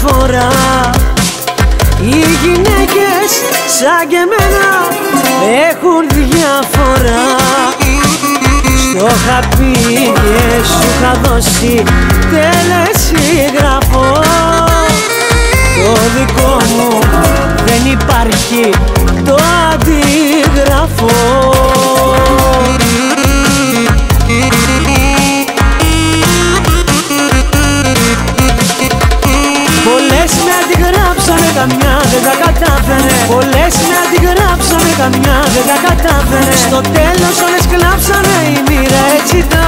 φορά. Οι γυναίκες σαν και εμένα έχουν διαφορά. Στο είχα πει και σου είχα δώσει τελεσίγραφο. Το δικό μου δεν υπάρχει, το αντίγραφο. Πολλές με αντιγράψανε, καμιά δεν τα κατάφερε. Πολλές με αντιγράψανε, καμιά δεν τα κατάφερε. Στο τέλος όλες κλάψανε, η μοίρα έτσι τα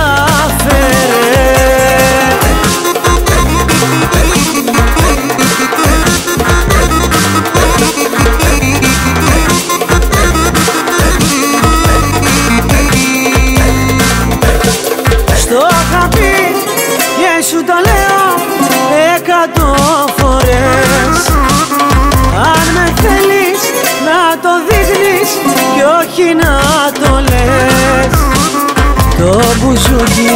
φέρε. Στο είχα πει και σου το λέω 100 φορές. Αν με θέλεις να το δείχνεις κι όχι να το λες. Το μπουζούκι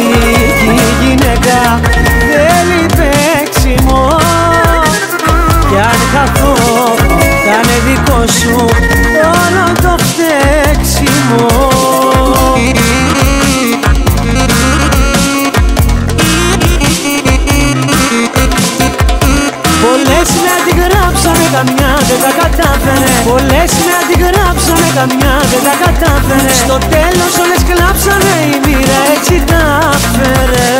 κι η γυναίκα θέλει παίξιμο. Κι αν χαθώ θα είναι δικό σου όλο το φταίξιμο. Πολλές με αντιγράψανε, καμιά δεν τα κατάφερε. Πολλές με αντιγράψανε, καμιά δεν τα κατάφερε. Στο τέλος όλες κλάψανε, η μοίρα έτσι τα φέρε.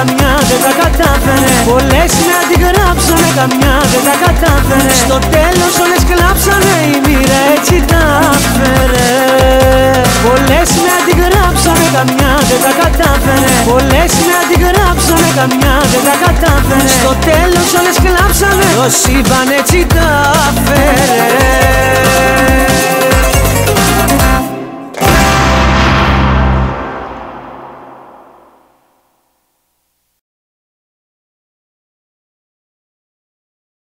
Καμιά δεν τα κατάφερε. Πολλές με αντιγράψανε, καμιά δεν τα κατάφερε. Στο τέλος όλες κλάψανε, η μοίρα έτσι τα φέρε. Πολλές με αντιγράψανε, καμιά δεν τα κατάφερε. Πολλές με αντιγράψανε, καμιά δεν τα κατάφερε. Στο τέλος όλες κλάψανε, το σύμπαν έτσι τα φέρε.